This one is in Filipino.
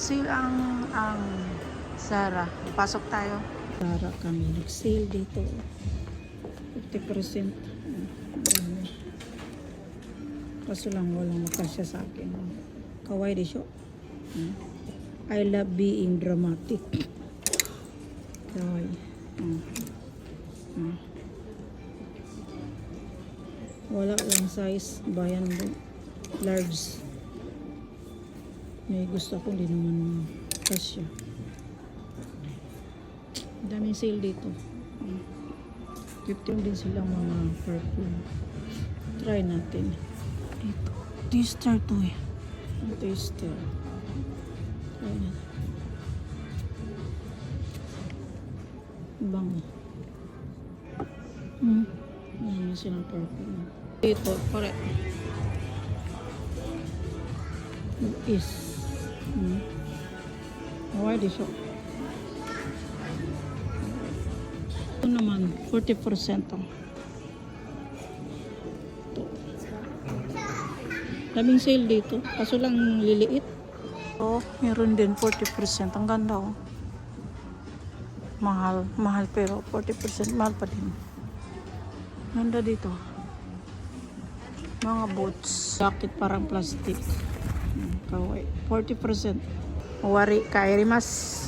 Nag-sale ang Zara. Pasok tayo. Zara kami. Nag-sale dito. 50%. Kaso lang walang makasya sa akin. Kawaii de siya. I love being dramatic. Kawaii. Wala lang size. Bayan mo. Large. May gusto ko, hindi naman kasya. Daming sale dito. 15 din silang mga perfume. Try natin. Dito. Taster to eh. Taster. Try natin. Bango. Ayan silang perfume. Dito, pare. Is. Why di siya? Ito naman, 40%. Daming sale dito. Kaso lang liliit. Oh, meron din 40%. Ang ganda oh. Mahal pero 40% mahal pa din. Ganda dito. Mga boots. Jacket parang plastic. Kawaii. 40%. Wari kairimasu.